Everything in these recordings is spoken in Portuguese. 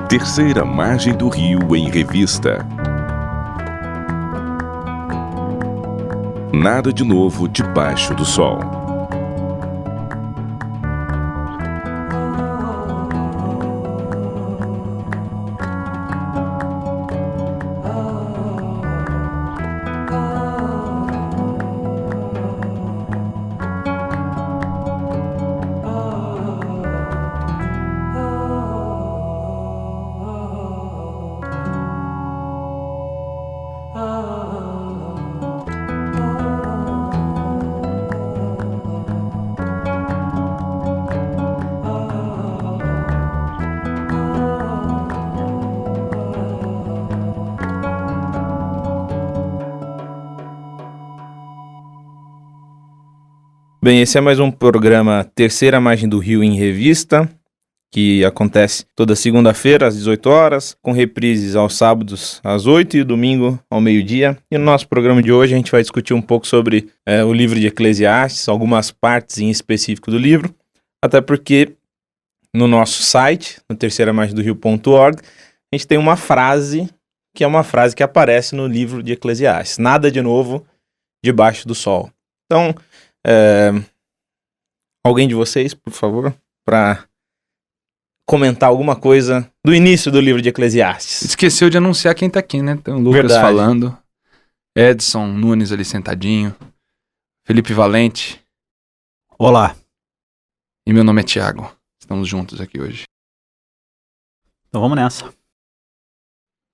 Terceira Margem do Rio em Revista. Nada de novo debaixo do sol. Bem, esse é mais um programa Terceira Margem do Rio em Revista, que acontece toda segunda-feira às 18 horas, com reprises aos sábados às 8 e domingo ao meio-dia. E no nosso programa de hoje a gente vai discutir um pouco sobre o livro de Eclesiastes, algumas partes em específico do livro, até porque no nosso site, no terceiramargemdorio.org, a gente tem uma frase que é uma frase que aparece no livro de Eclesiastes: nada de novo debaixo do sol. Então, alguém de vocês, por favor, para comentar alguma coisa do início do livro de Eclesiastes. Esqueceu de anunciar quem tá aqui, né? Tem o Lucas Verdade. falando, Edson Nunes ali sentadinho, Felipe Valente. Olá. E meu nome é Thiago. Estamos juntos aqui hoje. Então vamos nessa.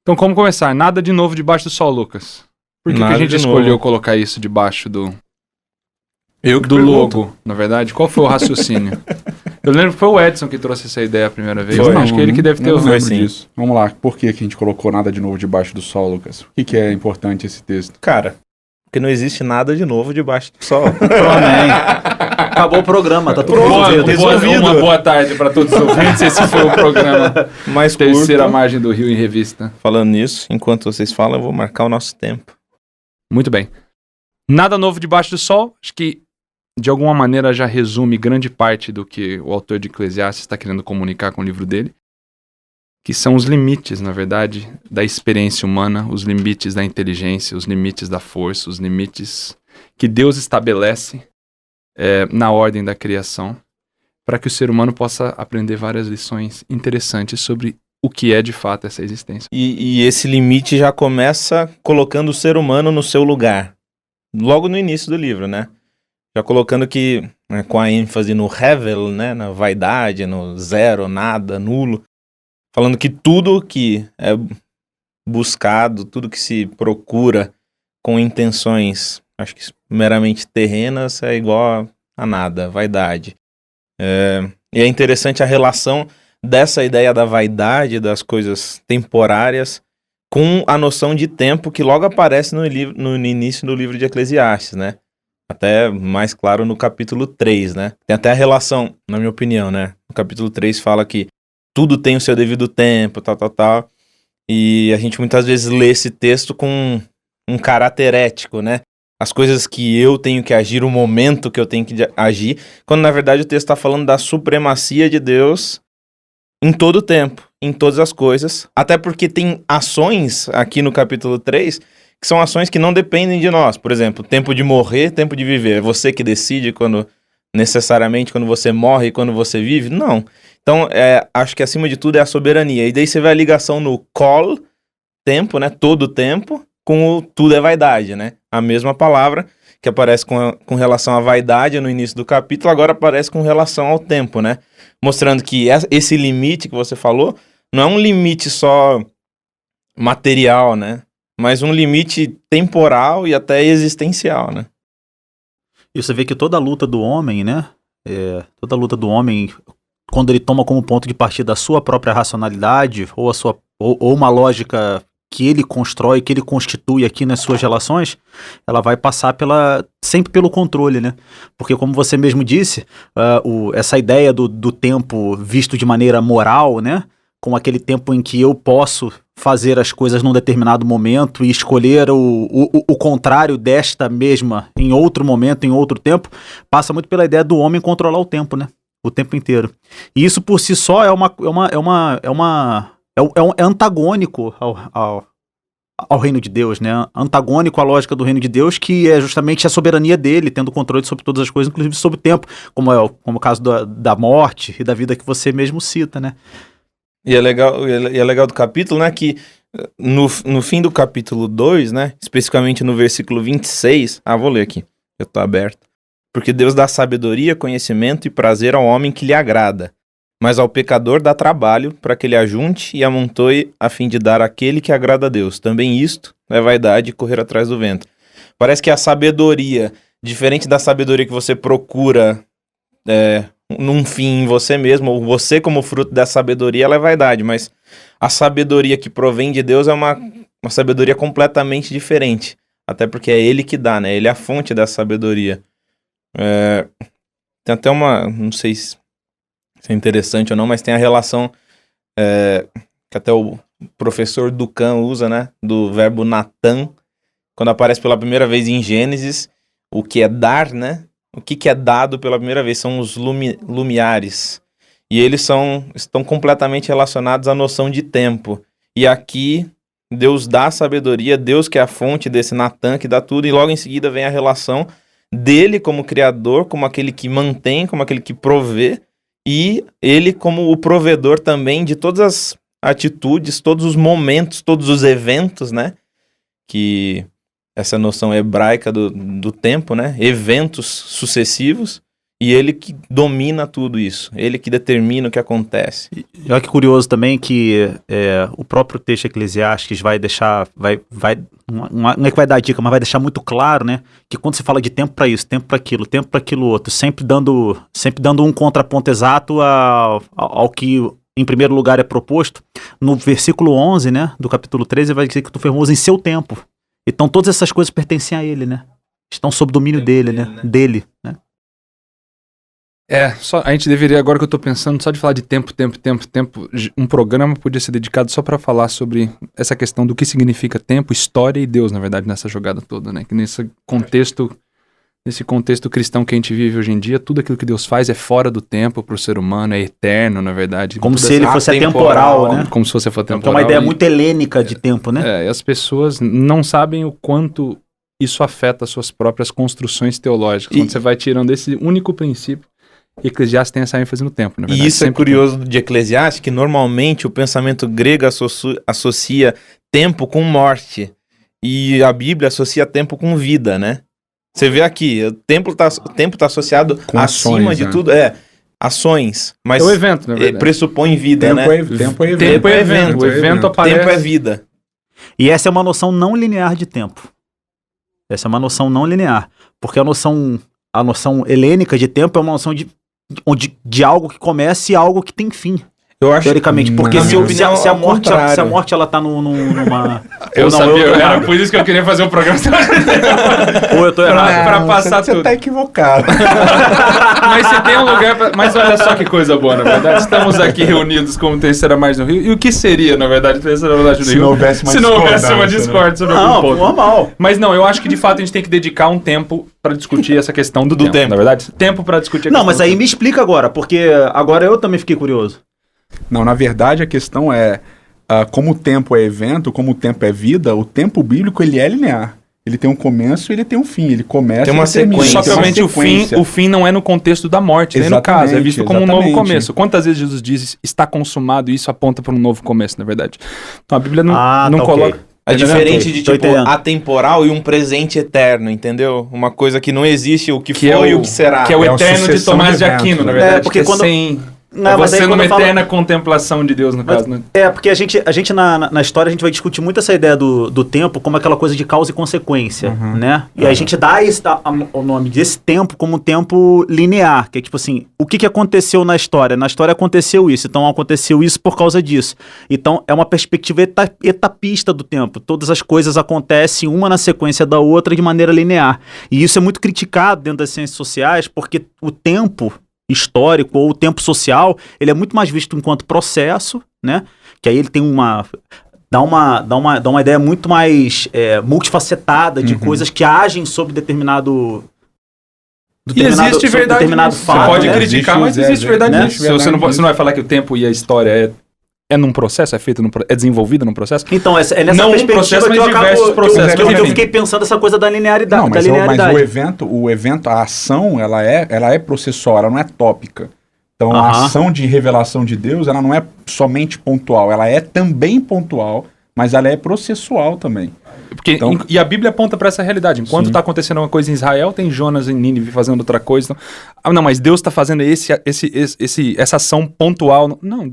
Então, como começar? Nada de novo debaixo do sol, Lucas. Por que a gente escolheu colocar isso debaixo do logo, na verdade? Qual foi o raciocínio? Eu lembro que foi o Edson que trouxe essa ideia a primeira vez. Não, acho que ele que deve ter eu não ouvido. lembro disso. Vamos lá, por que a gente colocou nada de novo debaixo do sol, Lucas? Por que é importante esse texto? Cara, porque não existe nada de novo debaixo do sol. Amém. Acabou o programa, tá tudo resolvido. Uma boa tarde para todos os ouvintes. Esse foi o programa Mais Terceira curto. Margem do Rio em Revista. Falando nisso, enquanto vocês falam, eu vou marcar o nosso tempo. Muito bem. Nada novo debaixo do sol. Acho que de alguma maneira já resume grande parte do que o autor de Eclesiastes está querendo comunicar com o livro dele, que são os limites, na verdade, da experiência humana, os limites da inteligência, os limites da força, os limites que Deus estabelece na ordem da criação, para que o ser humano possa aprender várias lições interessantes sobre o que é de fato essa existência. E esse limite já começa colocando o ser humano no seu lugar, logo no início do livro, né? Já colocando que, com a ênfase no Hevel, né, na vaidade, no zero, nada, nulo, falando que tudo que é buscado, tudo que se procura com intenções, acho que meramente terrenas, é igual a nada, vaidade. E é interessante a relação dessa ideia da vaidade, das coisas temporárias, com a noção de tempo que logo aparece no início do livro de Eclesiastes, né? Até mais claro no capítulo 3, né? Tem até a relação, na minha opinião, né? No capítulo 3 fala que tudo tem o seu devido tempo, tal. E a gente muitas vezes lê esse texto com um caráter ético, né? As coisas que eu tenho que agir, o momento que eu tenho que agir, quando na verdade o texto está falando da supremacia de Deus em todo o tempo, em todas as coisas. Até porque tem ações aqui no capítulo 3 que são ações que não dependem de nós. Por exemplo, tempo de morrer, tempo de viver. É você que decide necessariamente quando você morre e quando você vive? Não. Então, acho que acima de tudo é a soberania. E daí você vê a ligação no kol, tempo, né? Todo tempo, com o tudo é vaidade, né? A mesma palavra que aparece com relação à vaidade no início do capítulo, agora aparece com relação ao tempo, né? Mostrando que esse limite que você falou não é um limite só material, né? Mas um limite temporal e até existencial, né? E você vê que toda a luta do homem, né? Toda a luta do homem, quando ele toma como ponto de partida a sua própria racionalidade ou uma lógica que ele constrói, que ele constitui aqui nas suas relações, ela vai passar sempre pelo controle, né? Porque como você mesmo disse, essa ideia do tempo visto de maneira moral, né? Com aquele tempo em que eu posso fazer as coisas num determinado momento e escolher o contrário desta mesma em outro momento, em outro tempo, passa muito pela ideia do homem controlar o tempo, né? O tempo inteiro. E isso por si só é antagônico ao reino de Deus, né? Antagônico à lógica do reino de Deus, que é justamente a soberania dele, tendo controle sobre todas as coisas, inclusive sobre o tempo, como o caso da morte e da vida que você mesmo cita, né? E é legal do capítulo, né, que no fim do capítulo 2, né, especificamente no versículo 26, vou ler aqui, eu tô aberto. Porque Deus dá sabedoria, conhecimento e prazer ao homem que lhe agrada, mas ao pecador dá trabalho para que ele ajunte e amontoe a fim de dar àquele que agrada a Deus. Também isto é vaidade e correr atrás do vento. Parece que a sabedoria, diferente da sabedoria que você procura num fim em você mesmo, ou você como fruto da sabedoria, ela é vaidade, mas a sabedoria que provém de Deus é uma sabedoria completamente diferente, até porque é Ele que dá, né? Ele é a fonte da sabedoria. Tem até não sei se é interessante ou não, mas tem a relação que até o professor Ducan usa, né? Do verbo Natan, quando aparece pela primeira vez em Gênesis, o que é dar, né? O que é dado pela primeira vez são os lumiares. E eles estão completamente relacionados à noção de tempo. E aqui, Deus dá sabedoria, Deus que é a fonte desse Natan, que dá tudo, e logo em seguida vem a relação dele como criador, como aquele que mantém, como aquele que provê, e ele como o provedor também de todas as atitudes, todos os momentos, todos os eventos, né? Que essa noção hebraica do tempo, né? Eventos sucessivos, e ele que domina tudo isso, ele que determina o que acontece. E olha que curioso também que o próprio texto Eclesiastes vai deixar, não é que vai dar dica, mas vai deixar muito claro, né? Que quando se fala de tempo para isso, tempo para aquilo outro, sempre dando um contraponto exato ao que em primeiro lugar é proposto, no versículo 11, né? Do capítulo 13, vai dizer que tu formou em seu tempo. Então todas essas coisas pertencem a ele, né? Estão sob domínio dele, né? Dele, né? A gente deveria, agora que eu tô pensando, só de falar de tempo, um programa podia ser dedicado só para falar sobre essa questão do que significa tempo, história e Deus, na verdade, nessa jogada toda, né? Que nesse contexto cristão que a gente vive hoje em dia, tudo aquilo que Deus faz é fora do tempo pro ser humano, é eterno, na verdade. Como se ele fosse atemporal, né? Como se fosse atemporal. Que é uma ideia muito helênica de tempo, né? E as pessoas não sabem o quanto isso afeta as suas próprias construções teológicas. Quando você vai tirando esse único princípio, Eclesiastes tem essa ênfase no tempo, na verdade. E isso é curioso de Eclesiastes, que normalmente o pensamento grego associa tempo com morte, e a Bíblia associa tempo com vida, né? Você vê aqui, o tempo tá associado com acima ações, de tudo, ações, mas é o evento, na verdade. Pressupõe vida, tempo né? Tempo é evento. Tempo é evento. O evento aparece. Tempo é vida. E essa é uma noção não linear de tempo. Essa é uma noção não linear, porque a noção helênica de tempo é uma noção de algo que começa e algo que tem fim. Eu acho, teoricamente, porque se a morte ela tá numa... Era por isso que eu queria fazer um programa. Ou eu tô errado. Pra passar tudo. Você tá equivocado. Mas se tem um lugar mas olha só que coisa boa, na verdade. Estamos aqui reunidos como Terceira Mais no Rio. E o que seria, na verdade, Terceira Mais no Rio? Se não houvesse uma discórdia. Não, normal. Mas não, eu acho que de fato a gente tem que dedicar um tempo pra discutir essa questão do tempo, na verdade. Tempo pra discutir a questão. Não, mas aí me explica agora, porque agora eu também fiquei curioso. Não, na verdade a questão é como o tempo é evento, como o tempo é vida, o tempo bíblico ele é linear. Ele tem um começo e ele tem um fim. Ele começa tem uma sequência. Só que realmente o fim não é no contexto da morte, nem no caso. É visto como um novo começo. Quantas vezes Jesus diz está consumado e isso aponta para um novo começo, na verdade? Então a Bíblia não coloca... Okay. É diferente de atemporal e um presente eterno, entendeu? Uma coisa que não existe, o que foi e o que será. Que é o eterno de Tomás de Aquino, na verdade. Porque quando... Não, mas aí você quando numa eu falo- eterna contemplação de Deus, no caso, né? Porque a gente na história, a gente vai discutir muito essa ideia do tempo como aquela coisa de causa e consequência, né? E a gente dá o nome desse tempo como um tempo linear, que é tipo assim, o que aconteceu na história? Na história aconteceu isso, então aconteceu isso por causa disso. Então é uma perspectiva etapista do tempo. Todas as coisas acontecem uma na sequência da outra de maneira linear. E isso é muito criticado dentro das ciências sociais, porque o tempo histórico ou o tempo social, ele é muito mais visto enquanto processo, né? Que aí ele tem dá uma ideia muito mais multifacetada de coisas que agem sobre determinado existe verdade determinado nisso. fato. Você pode né? criticar, mas existe verdade né? nisso. Você não vai falar que o tempo e a história é num processo, é desenvolvido num processo? Então, é nessa Não um perspectiva processo, que eu mas diversos acabo, processos. que eu Enfim. fiquei pensando essa coisa da linearidade. Não, da mas linearidade. o evento, a ação, ela é processual, ela não é tópica. Então, a Aham. ação de revelação de Deus, ela não é somente pontual, ela é também pontual, mas ela é processual também. Porque, Então- e a Bíblia aponta para essa realidade. Enquanto Sim. está acontecendo uma coisa em Israel, tem Jonas em Nínive fazendo outra coisa. Então, não, mas Deus está fazendo essa ação pontual. Não,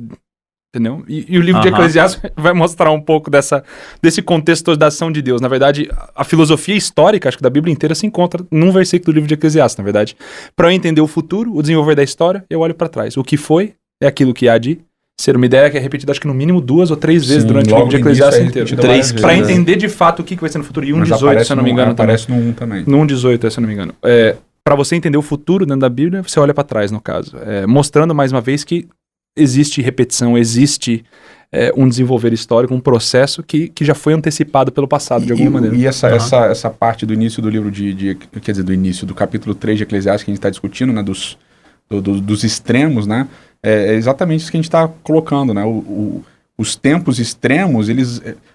entendeu? E o livro de Aham. Eclesiastes vai mostrar um pouco desse contexto da ação de Deus. Na verdade, a filosofia histórica, acho que da Bíblia inteira, se encontra num versículo do livro de Eclesiastes, na verdade. Para eu entender o futuro, o desenvolver da história, eu olho para trás. O que foi é aquilo que há de ser uma ideia que é repetida, acho que no mínimo 2 ou 3 vezes Sim, durante o logo livro de no início Eclesiastes é inteiro. repetida várias Três, vezes, Para né? entender de fato o que vai ser no futuro. E Mas 1,18, se eu não me engano, também. aparece no 1 também. No 1,18, se eu não me engano. Para você entender o futuro dentro da Bíblia, você olha para trás, no caso. Mostrando mais uma vez que existe repetição, existe um desenvolver histórico, um processo que já foi antecipado pelo passado, de alguma maneira. E essa parte do início do livro quer dizer, do início, do capítulo 3 de Eclesiastes que a gente está discutindo, né, dos extremos, né, é exatamente isso que a gente está colocando, né, os tempos extremos,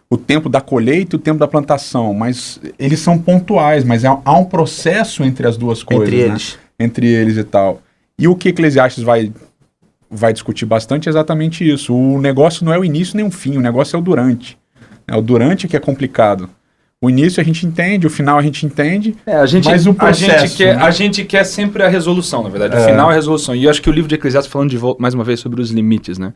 o tempo da colheita e o tempo da plantação, mas eles são pontuais, mas há um processo entre as duas coisas, Entre né? eles. Entre eles e tal. E o que Eclesiastes vai discutir bastante é exatamente isso. O negócio não é o início nem o fim, o negócio é o durante. É o durante que é complicado. O início a gente entende, o final a gente entende, mas o processo... a gente quer sempre a resolução, na verdade. O final é a resolução. E eu acho que o livro de Eclesiastes, falando mais uma vez sobre os limites, né?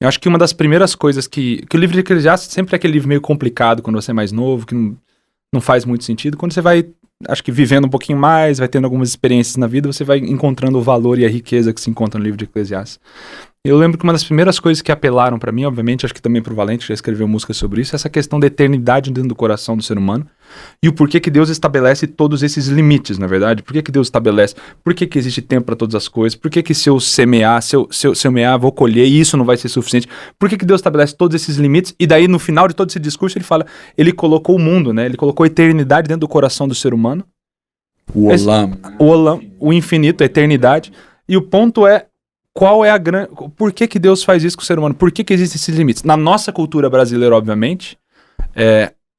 Eu acho que uma das primeiras coisas que o livro de Eclesiastes sempre é aquele livro meio complicado quando você é mais novo, que não faz muito sentido. Quando você vai, acho que vivendo um pouquinho mais, vai tendo algumas experiências na vida, você vai encontrando o valor e a riqueza que se encontra no livro de Eclesiastes. Eu lembro que uma das primeiras coisas que apelaram pra mim, obviamente, acho que também pro Valente, que já escreveu música sobre isso, é essa questão da eternidade dentro do coração do ser humano e o porquê que Deus estabelece todos esses limites, na verdade. Por que Deus estabelece? Por que existe tempo para todas as coisas? Por que se eu semear, se eu semear, vou colher e isso não vai ser suficiente? Por que Deus estabelece todos esses limites? E daí, no final de todo esse discurso, ele fala, ele colocou o mundo, né? Ele colocou a eternidade dentro do coração do ser humano. O Olam. O infinito, a eternidade. E o ponto é, qual é a grande... Por que Deus faz isso com o ser humano? Por que existem esses limites? Na nossa cultura brasileira, obviamente,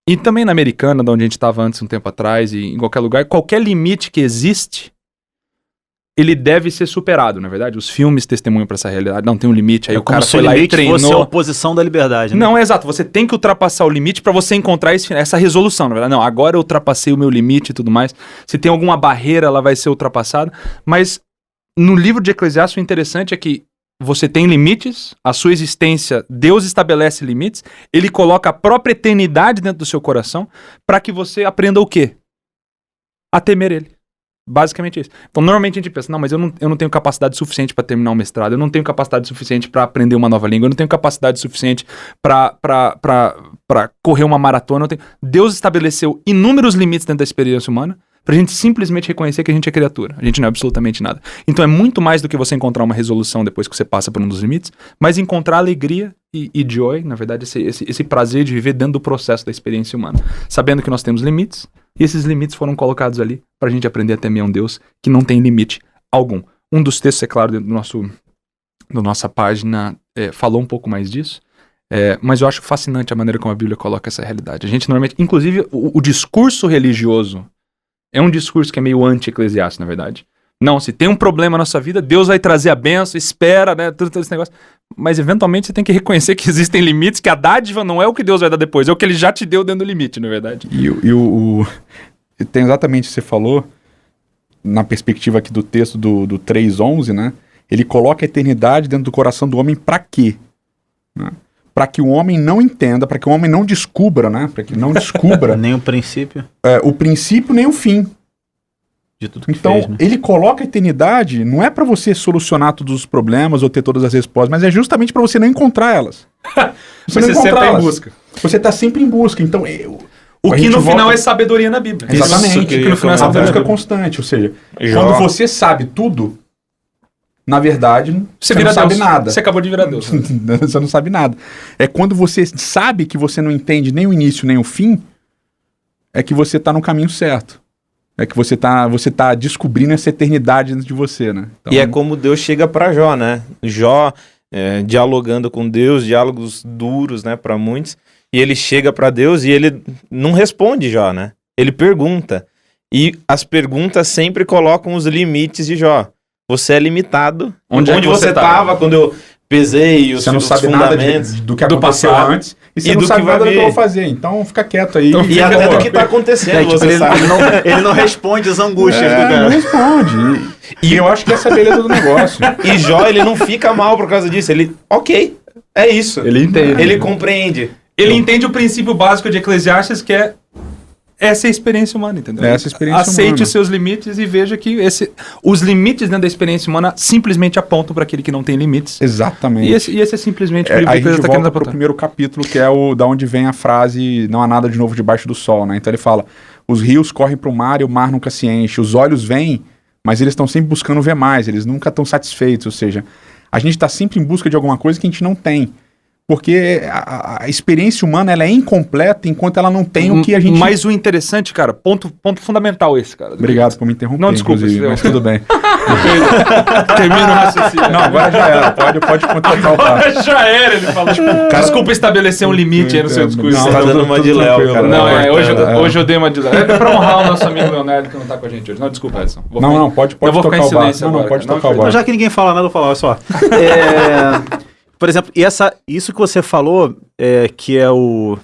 e também na americana, de onde a gente estava antes, um tempo atrás, e em qualquer lugar, qualquer limite que existe, ele deve ser superado, na verdade. Os filmes testemunham para essa realidade. Não, tem um limite, aí o cara foi lá e treinou. Fosse a oposição da liberdade, né? Não, é exato. Você tem que ultrapassar o limite para você encontrar essa resolução, na verdade. Não, agora eu ultrapassei o meu limite e tudo mais. Se tem alguma barreira, ela vai ser ultrapassada. Mas no livro de Eclesiastes, o interessante é que você tem limites, a sua existência, Deus estabelece limites, ele coloca a própria eternidade dentro do seu coração para que você aprenda o quê? A temer ele. Basicamente isso. Então, normalmente a gente pensa, não, mas eu não tenho capacidade suficiente para terminar o mestrado, eu não tenho capacidade suficiente para aprender uma nova língua, eu não tenho capacidade suficiente para correr uma maratona. Deus estabeleceu inúmeros limites dentro da experiência humana pra gente simplesmente reconhecer que a gente é criatura. A gente não é absolutamente nada. Então é muito mais do que você encontrar uma resolução depois que você passa por um dos limites, mas encontrar alegria e joy, na verdade, esse prazer de viver dentro do processo da experiência humana. Sabendo que nós temos limites, e esses limites foram colocados ali pra gente aprender a temer um Deus que não tem limite algum. Um dos textos, é claro, dentro da nossa página, falou um pouco mais disso, mas eu acho fascinante a maneira como a Bíblia coloca essa realidade. A gente normalmente, inclusive, o discurso religioso é um discurso que é meio anti-eclesiástico, na verdade. Não, se tem um problema na sua vida, Deus vai trazer a bênção, espera, né, todo esse negócio. Mas, eventualmente, você tem que reconhecer que existem limites, que a dádiva não é o que Deus vai dar depois, é o que ele já te deu dentro do limite, na verdade. E tem exatamente o que você falou, na perspectiva aqui do texto do 3:11, né? Ele coloca a eternidade dentro do coração do homem para quê? Né? Para que o homem não entenda, para que o homem não descubra, né? Para que não descubra Nem o princípio o princípio nem o fim. de tudo que Então, fez, né? ele coloca a eternidade, não é para você solucionar todos os problemas ou ter todas as respostas, mas é justamente para você não encontrar elas. Você sempre tá em busca. Você tá sempre em busca. Então, O a que gente no final volta- é sabedoria na Bíblia. Exatamente. Isso que eu que ia no final é falar. a sabedoria busca na Bíblia. constante, ou seja, Jó. quando você sabe tudo, na verdade, Você não vira sabe Deus. nada. Você acabou de virar Deus. Você não sabe nada. É quando você sabe que você não entende nem o início nem o fim, é que você tá no caminho certo. É que você tá descobrindo essa eternidade dentro de você, né? Então, E é como Deus chega pra Jó, né? Jó dialogando com Deus, diálogos duros, né, pra muitos. E ele chega pra Deus e ele não responde Jó, né? Ele pergunta. E as perguntas sempre colocam os limites de Jó. Você é limitado. Onde é que você estava quando eu pesei os você não os sabe nada fundamentos? do que do aconteceu passado. antes e você E não do sabe que vai nada do que eu vir. vou fazer. Então fica quieto aí. Então E fica até boa. do que tá acontecendo, você ele, sabe. ele não responde as angústias do Não cara. responde. E eu acho que essa é a beleza do negócio. E Jó, ele não fica mal por causa disso. Ele, ok, é isso. Ele entende. Ele compreende. Ele entende o princípio básico de Eclesiastes, que é essa é a experiência humana, entendeu? Essa experiência Aceite humana. os seus limites e veja que os limites dentro da experiência humana simplesmente apontam para aquele que não tem limites. Exatamente. E esse é simplesmente o Aí livro a que ele gente está querendo volta pro apontar. primeiro capítulo, que é o da onde vem a frase não há nada de novo debaixo do sol, né? Então ele fala, os rios correm pro mar e o mar nunca se enche, os olhos vêm, mas eles estão sempre buscando ver mais, eles nunca estão satisfeitos, ou seja, a gente está sempre em busca de alguma coisa que a gente não tem, porque a experiência humana ela é incompleta enquanto ela não tem o que a gente... Mas o interessante, cara, ponto fundamental esse, cara. Obrigado por me interromper, Não, desculpa, inclusive, isso mas eu- tudo bem. Termina o raciocínio. Não, agora já era, pode contratar o papo. Já era, ele falou. Desculpa estabelecer um limite aí no seu discurso. Não, Você tá tudo- dando uma tudo de Léo, tranquilo, cara. Não, né? hoje eu dei uma de leve. É pra honrar o nosso amigo Leonardo que não tá com a gente hoje. Não, desculpa, Edson. Não, pode eu vou tocar ficar em o barco. silêncio Não, agora, pode cara. tocar o Não, barco. Mas já que ninguém fala nada, eu vou falar, olha só. Por exemplo, isso que você falou, que é o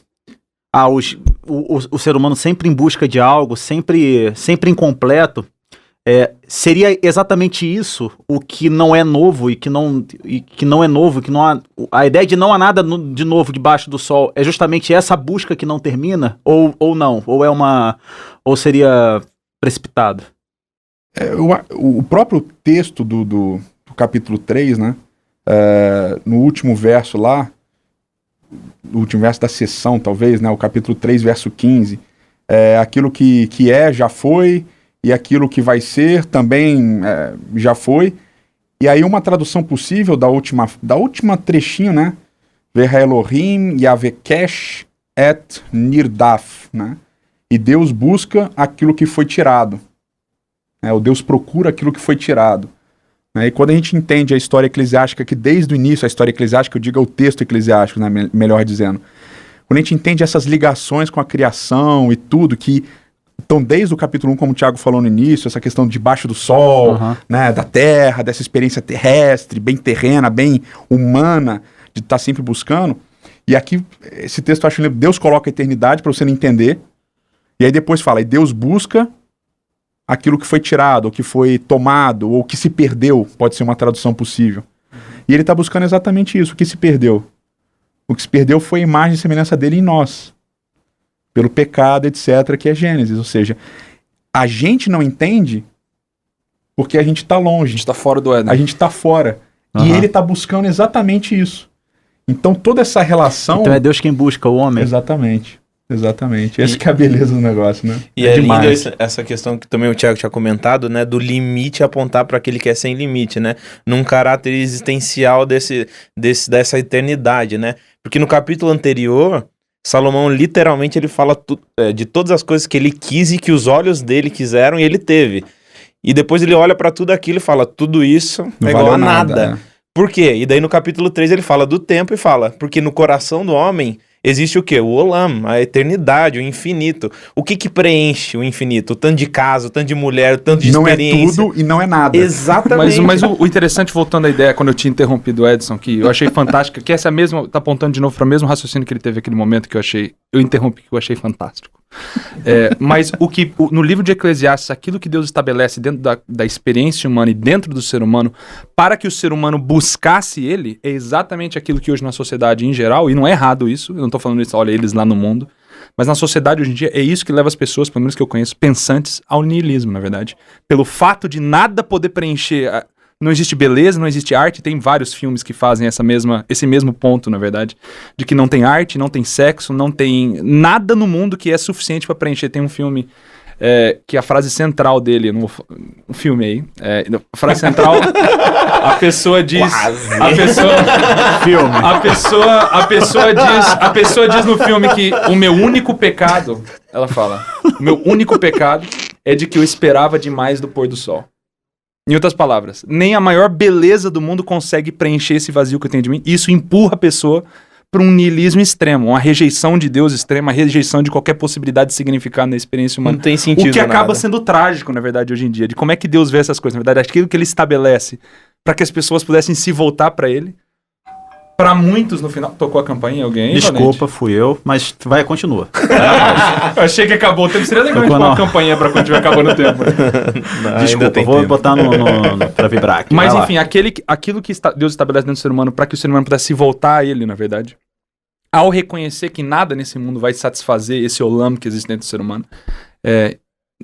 ser humano sempre em busca de algo, sempre incompleto, seria exatamente isso o que não é novo e que não é novo, que não há, a ideia de não há nada de novo debaixo do sol é justamente essa busca que não termina ou não, ou seria precipitado. O próprio texto do capítulo 3, né? No último verso lá, no último verso da sessão, talvez, né? O capítulo 3, verso 15. Aquilo que já foi, e aquilo que vai ser também já foi. E aí uma tradução possível da última trechinho, né? Verra Elohim Yavekesh et Nirdaf, né? E Deus busca aquilo que foi tirado. O Deus procura aquilo que foi tirado. E quando a gente entende a história eclesiástica, que desde o início a história eclesiástica, eu digo o texto eclesiástico, né, melhor dizendo, quando a gente entende essas ligações com a criação e tudo, que estão desde o capítulo 1, como o Thiago falou no início, essa questão de debaixo do sol, né, da terra, dessa experiência terrestre, bem terrena, bem humana, de estar sempre buscando, e aqui, esse texto eu acho lindo, Deus coloca a eternidade para você não entender, e aí depois fala, e Deus busca aquilo que foi tirado, ou que foi tomado, ou que se perdeu, pode ser uma tradução possível. E ele está buscando exatamente isso, o que se perdeu. O que se perdeu foi a imagem e semelhança dele em nós, pelo pecado, etc., que é Gênesis. Ou seja, a gente não entende porque a gente está longe, A gente tá fora do Éden. a gente está fora. E ele está buscando exatamente isso. Então toda essa relação... Então é Deus quem busca o homem. Exatamente. Essa que é a beleza do negócio, né? E é linda essa questão que também o Thiago tinha comentado, né? Do limite apontar para aquele que é sem limite, né? Num caráter existencial dessa eternidade, né? Porque no capítulo anterior, Salomão literalmente ele fala de todas as coisas que ele quis e que os olhos dele quiseram e ele teve. E depois ele olha para tudo aquilo e fala, tudo isso Não é igual valeu a nada. né? Por quê? E daí no capítulo 3 ele fala do tempo e fala, porque no coração do homem existe o quê? O Olam, a eternidade, o infinito. O que preenche o infinito? O tanto de casa, o tanto de mulher, o tanto de Não é experiência. tudo e não é nada. Exatamente. Mas o interessante, voltando à ideia, quando eu tinha interrompido o Edson, que eu achei fantástica, que essa mesma, tá apontando de novo para o mesmo raciocínio que ele teve naquele momento que eu interrompi, que eu achei fantástico. Mas no livro de Eclesiastes, aquilo que Deus estabelece dentro da experiência humana e dentro do ser humano, para que o ser humano buscasse ele, é exatamente aquilo que hoje na sociedade em geral, e não é errado isso, eu não tô falando isso, olha, eles lá no mundo, mas na sociedade hoje em dia é isso que leva as pessoas, pelo menos que eu conheço, pensantes ao niilismo, na verdade. Pelo fato de nada poder preencher... Não existe beleza, não existe arte. Tem vários filmes que fazem esse mesmo ponto, na verdade. De que não tem arte, não tem sexo, não tem nada no mundo que é suficiente para preencher. Tem um filme que a frase central dele, um filme aí, a frase central, a pessoa diz... Quase. A pessoa diz no filme que o meu único pecado, ela fala, o meu único pecado é de que eu esperava demais do pôr do sol. Em outras palavras, nem a maior beleza do mundo consegue preencher esse vazio que eu tenho de mim. Isso empurra a pessoa para um niilismo extremo, uma rejeição de Deus extrema, uma rejeição de qualquer possibilidade de significado na experiência humana. Não tem sentido O que acaba nada. sendo trágico, na verdade, hoje em dia, de como é que Deus vê essas coisas. Na verdade, aquilo que ele estabelece para que as pessoas pudessem se voltar para ele. Para muitos, no final... Tocou a campainha alguém? Desculpa, fui eu, mas continua. Eu achei que acabou o tempo. Seria legal a gente pôr uma campainha para quando tiver acabando o tempo. Desculpa, vou botar pra vibrar aqui. Mas enfim, aquilo que Deus estabelece dentro do ser humano para que o ser humano pudesse se voltar a ele, na verdade, ao reconhecer que nada nesse mundo vai satisfazer esse olamo que existe dentro do ser humano,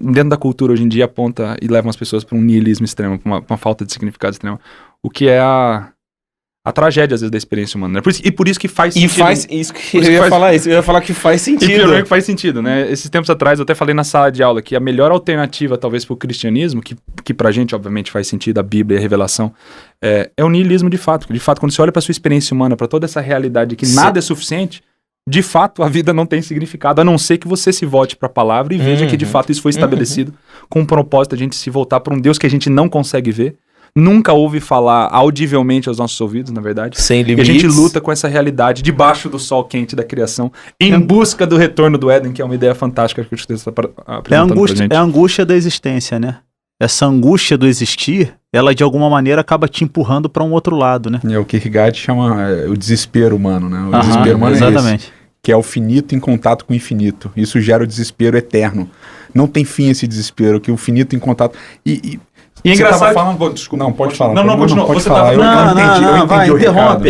dentro da cultura hoje em dia aponta e leva as pessoas para um niilismo extremo, para uma falta de significado extremo, o que é a tragédia, às vezes, da experiência humana. Né? Por isso que faz sentido. E faz isso que eu ia falar. Eu ia falar que faz sentido. E pior é que faz sentido, né? Esses tempos atrás, eu até falei na sala de aula que a melhor alternativa, talvez, para o cristianismo, que pra gente, obviamente, faz sentido, a Bíblia e a revelação, é o niilismo de fato. De fato, quando você olha para sua experiência humana, para toda essa realidade que nada é suficiente, de fato, a vida não tem significado, a não ser que você se volte para a palavra e veja que, de fato, isso foi estabelecido com o propósito de a gente se voltar para um Deus que a gente não consegue ver, nunca ouve falar audivelmente aos nossos ouvidos, na verdade. Sem E a limites. gente luta com essa realidade debaixo do sol quente da criação, em busca do retorno do Éden, que é uma ideia fantástica que o texto está apresentando pra gente. É a angústia da existência, né? Essa angústia do existir, ela de alguma maneira acaba te empurrando para um outro lado, né? O Kierkegaard chama o desespero humano, né? O desespero humano exatamente. é esse, que é o finito em contato com o infinito. Isso gera o desespero eterno. Não tem fim esse desespero, que o finito em contato... E é engraçado... Desculpa. Não, pode falar. Não, continua. Pode você falar. Tava... Eu entendi o recado.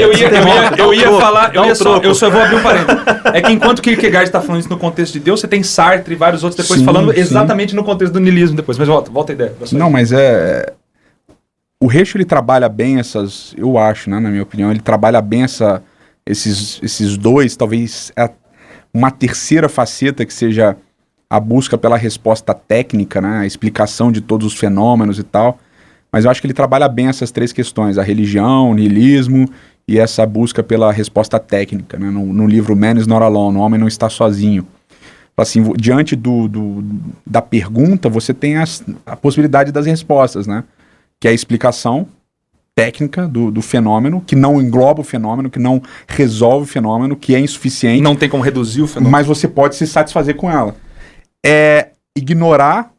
Eu só vou abrir um parênteses. É que enquanto Kierkegaard está falando isso no contexto de Deus, você tem Sartre e vários outros depois falando exatamente no contexto do niilismo depois. Mas volta a ideia. Não, mas o Reicho, ele trabalha bem essas... Eu acho, né, na minha opinião, ele trabalha bem esses dois, talvez uma terceira faceta que seja a busca pela resposta técnica, né, a explicação de todos os fenômenos e tal. Mas eu acho que ele trabalha bem essas três questões, a religião, o niilismo e essa busca pela resposta técnica, né, no livro Man is Not Alone, o homem não está sozinho. Assim, diante da pergunta, você tem a possibilidade das respostas, né, que é a explicação técnica do fenômeno, que não engloba o fenômeno, que não resolve o fenômeno, que é insuficiente. Não tem como reduzir o fenômeno. Mas você pode se satisfazer com ela. É ignorar,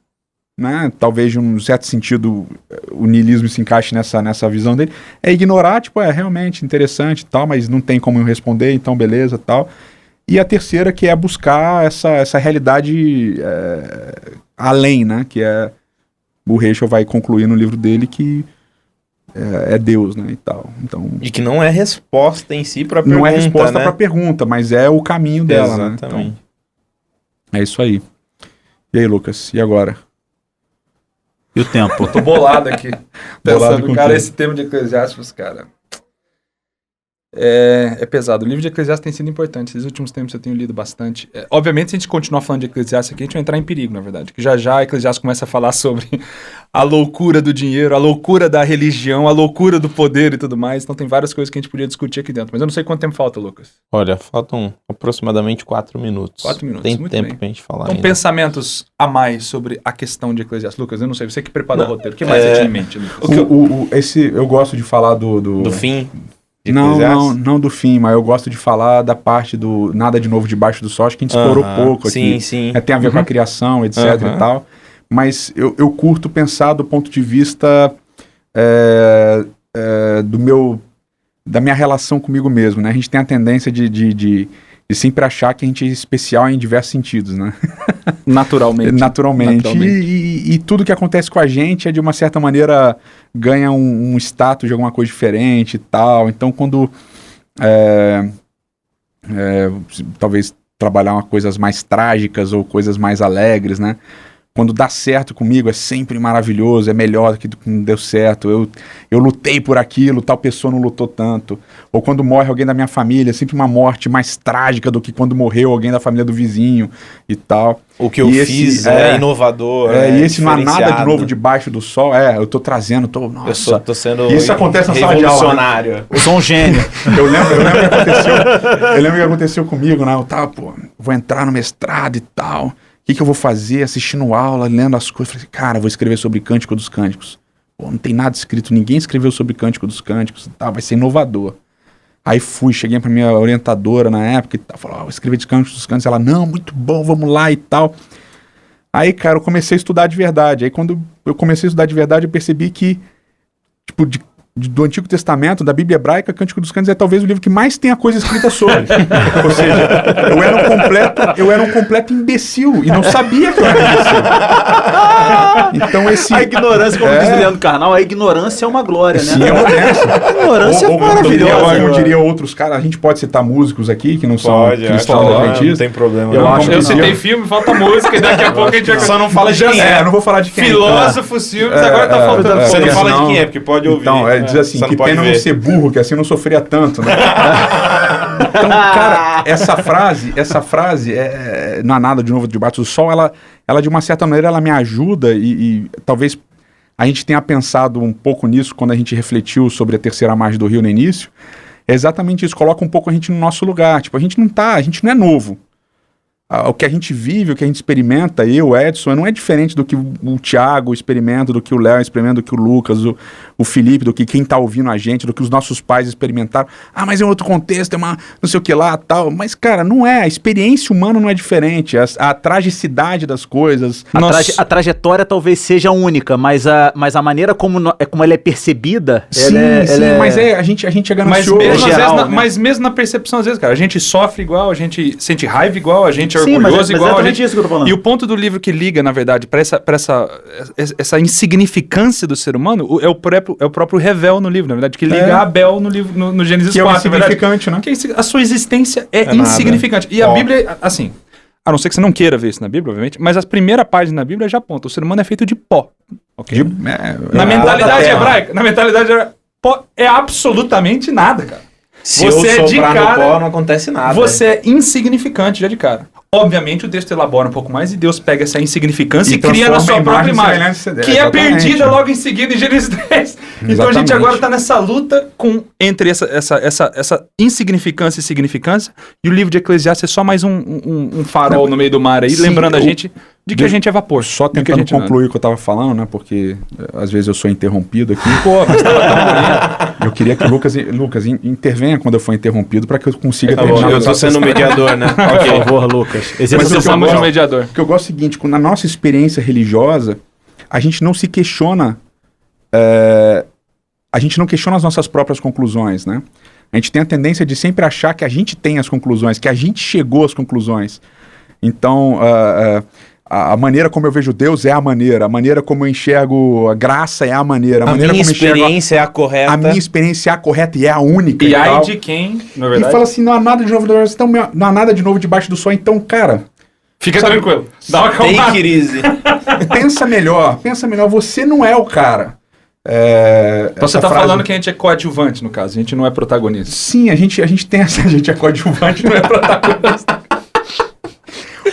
né, talvez de um certo sentido o niilismo se encaixe nessa visão dele, é ignorar, tipo, realmente interessante e tal, mas não tem como eu responder, então beleza tal. E a terceira que é buscar essa realidade além, né, que o Reichel vai concluir no livro dele que é Deus, né, e tal. Então, E que não é resposta em si pra pergunta, não é resposta né? para a pergunta, mas é o caminho dela, né? Exatamente. Então, é isso aí. E aí, Lucas, e agora? E o tempo? Tô bolado aqui. Bolado Pensando, com cara, quem? esse tema de Eclesiastes, cara... É pesado. O livro de Eclesiastes tem sido importante. Esses últimos tempos eu tenho lido bastante. Obviamente, se a gente continuar falando de Eclesiastes aqui, a gente vai entrar em perigo, na verdade. Que já Eclesiastes começa a falar sobre a loucura do dinheiro, a loucura da religião, a loucura do poder e tudo mais. Então tem várias coisas que a gente podia discutir aqui dentro. Mas eu não sei quanto tempo falta, Lucas. Olha, faltam aproximadamente 4 minutos. 4 minutos, Tem muito tempo bem. pra gente falar Então, ainda. pensamentos a mais sobre a questão de Eclesiastes. Lucas, eu não sei, você que preparou o roteiro. O que mais você tinha em mente, Lucas? Eu gosto de falar do fim de Não, Eclesiastes? não do fim, mas eu gosto de falar da parte do nada de novo debaixo do sol. Acho que a gente explorou pouco sim, aqui. Sim, Tem a ver com a criação, etc e tal. Mas eu curto pensar do ponto de vista da minha relação comigo mesmo, né? A gente tem a tendência de de sempre achar que a gente é especial em diversos sentidos, né? Naturalmente. Naturalmente. E tudo que acontece com a gente é, de uma certa maneira, ganha um status de alguma coisa diferente e tal. Então, quando talvez trabalhar coisas mais trágicas ou coisas mais alegres, né? Quando dá certo comigo é sempre maravilhoso, é melhor do que não deu certo. Eu lutei por aquilo, tal pessoa não lutou tanto. Ou quando morre alguém da minha família, é sempre uma morte mais trágica do que quando morreu alguém da família do vizinho e tal. O que eu fiz é inovador. E esse não há nada de novo debaixo do sol. Eu tô trazendo, nossa. Tô sendo isso acontece na sala de aula. Né? Eu sou um gênio. Eu lembro que aconteceu comigo, né? Eu tava, vou entrar no mestrado e tal. O que eu vou fazer? Assistindo aula, lendo as coisas. Falei, cara, vou escrever sobre Cântico dos Cânticos. Não tem nada escrito, ninguém escreveu sobre Cântico dos Cânticos. Vai ser inovador. Aí cheguei pra minha orientadora na época e tal, falou, vou escrever de Cântico dos Cânticos. Ela, não, muito bom, vamos lá e tal. Aí, cara, eu comecei a estudar de verdade. Aí, quando eu comecei a estudar de verdade, eu percebi que, tipo, do Antigo Testamento, da Bíblia Hebraica, Cântico dos Cânticos é talvez o livro que mais tenha coisa escrita sobre. Ou seja, eu era um completo imbecil e não sabia que eu era imbecil. Então a ignorância, como diz o Leandro Carnal, a ignorância é uma glória, né? Sim, é uma benção. A ignorância é maravilhosa. Eu diria outros caras, a gente pode citar músicos aqui que não são cristãos adventistas. Não tem problema. Eu citei filme, falta música, e daqui a pouco a gente só não fala de quem é. Eu não vou falar de quem é. Filósofos, filmes, agora tá faltando. Você não fala de quem é, porque pode ouvir. Então, diz assim, que pena não ser burro, que assim não sofria tanto, né? Então, cara, essa frase não há nada de novo debaixo do sol, ela de uma certa maneira, ela me ajuda e talvez a gente tenha pensado um pouco nisso quando a gente refletiu sobre a terceira margem do rio no início. É exatamente isso, coloca um pouco a gente no nosso lugar. Tipo, a gente não é novo. O que a gente vive, o que a gente experimenta, eu, Edson, não é diferente do que o Thiago experimenta, do que o Léo experimenta, do que o Lucas, o Felipe, do que quem tá ouvindo a gente, do que os nossos pais experimentaram. Mas é outro contexto, é uma não sei o que lá, tal. Mas, cara, não é. A experiência humana não é diferente. A tragicidade das coisas. A trajetória talvez seja única, mas a maneira como ela é percebida... Mas a gente é ganancioso. Mas mesmo na percepção, às vezes, cara, a gente sofre igual, a gente sente raiva igual, a gente Sim, orgulhoso igual. Isso que eu tô falando. E o ponto do livro que liga, na verdade, para essa insignificância do ser humano é o próprio Revel no livro, na verdade, que liga a Abel no livro, no Gênesis 4. Que é insignificante, né? Que a sua existência é insignificante. E a Bíblia, assim, a não ser que você não queira ver isso na Bíblia, obviamente, mas as primeiras páginas da Bíblia já apontam. O ser humano é feito de pó. Okay? Na mentalidade hebraica, pó é absolutamente nada, cara. Se você eu soprar no pó, não acontece nada. Você é insignificante já de cara. Obviamente o texto elabora um pouco mais e Deus pega essa insignificância e cria na sua própria imagem, que é perdida logo em seguida em Gênesis 10. Então a gente agora está nessa luta entre essa insignificância e significância, e o livro de Eclesiastes é só mais um farol no meio do mar aí, sim, lembrando a gente de que a gente é vapor. Só tentando concluir o que eu estava falando, né? Porque às vezes eu sou interrompido aqui. Pô, mas estava tão bonito. Eu queria que o Lucas intervenha quando eu for interrompido para que eu consiga terminar. Eu estou sendo o mediador, né? Por favor, Lucas. Somos um mediador. Porque eu gosto é o seguinte, na nossa experiência religiosa, a gente não se questiona, a gente não questiona as nossas próprias conclusões, né? A gente tem a tendência de sempre achar que a gente tem as conclusões, que a gente chegou às conclusões. Então, a maneira como eu vejo Deus é a maneira como eu enxergo a graça é a maneira. A minha experiência é a correta. A minha experiência é a correta e é a única. E aí de quem, na verdade? E fala assim, não há nada de novo debaixo do sol, então, não há nada de novo debaixo do sol, então, cara... Fica tranquilo. Dá uma calma. Take it easy. Pensa melhor, você não é o cara. Então você tá falando que a gente é coadjuvante, no caso, a gente não é protagonista. Sim, a gente tem essa, a gente é coadjuvante, não é protagonista.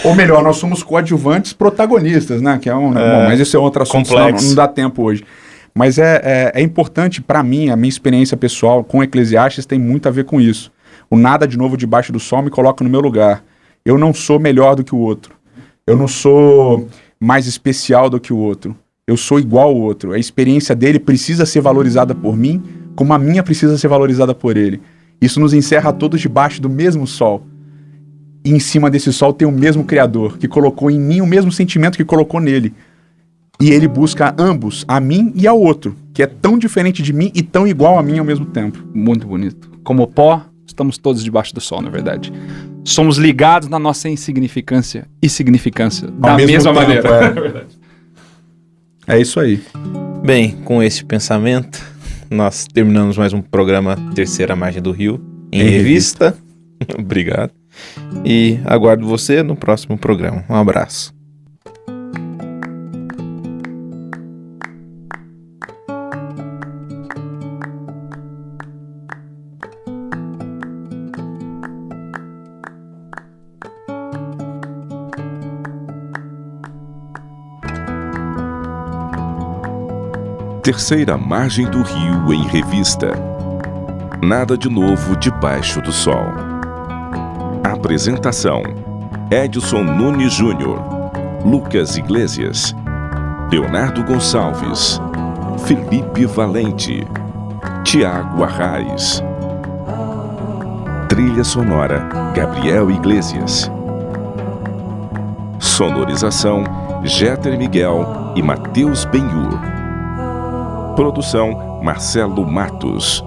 Ou melhor, nós somos coadjuvantes protagonistas, né? Que é bom, mas isso é outro assunto, não dá tempo hoje. Mas é importante para mim, a minha experiência pessoal com Eclesiastes tem muito a ver com isso. O nada de novo debaixo do sol me coloca no meu lugar. Eu não sou melhor do que o outro. Eu não sou mais especial do que o outro. Eu sou igual ao outro. A experiência dele precisa ser valorizada por mim, como a minha precisa ser valorizada por ele. Isso nos encerra a todos debaixo do mesmo sol. E em cima desse sol tem o mesmo Criador, que colocou em mim o mesmo sentimento que colocou nele. E ele busca ambos, a mim e ao outro, que é tão diferente de mim e tão igual a mim ao mesmo tempo. Muito bonito. Como pó, estamos todos debaixo do sol, na verdade. Somos ligados na nossa insignificância e significância da mesmo mesma tempo, maneira. é. Na verdade. É isso aí. Bem, com esse pensamento, nós terminamos mais um programa Terceira Margem do Rio em revista. Obrigado. E aguardo você no próximo programa. Um abraço. Terceira Margem do Rio em revista. Nada de novo debaixo do sol. Apresentação: Edson Nunes Júnior, Lucas Iglesias, Leonardo Gonçalves, Felipe Valente, Tiago Arraes. Trilha sonora: Gabriel Iglesias. Sonorização: Jeter Miguel e Matheus Benhur. Produção: Marcelo Matos.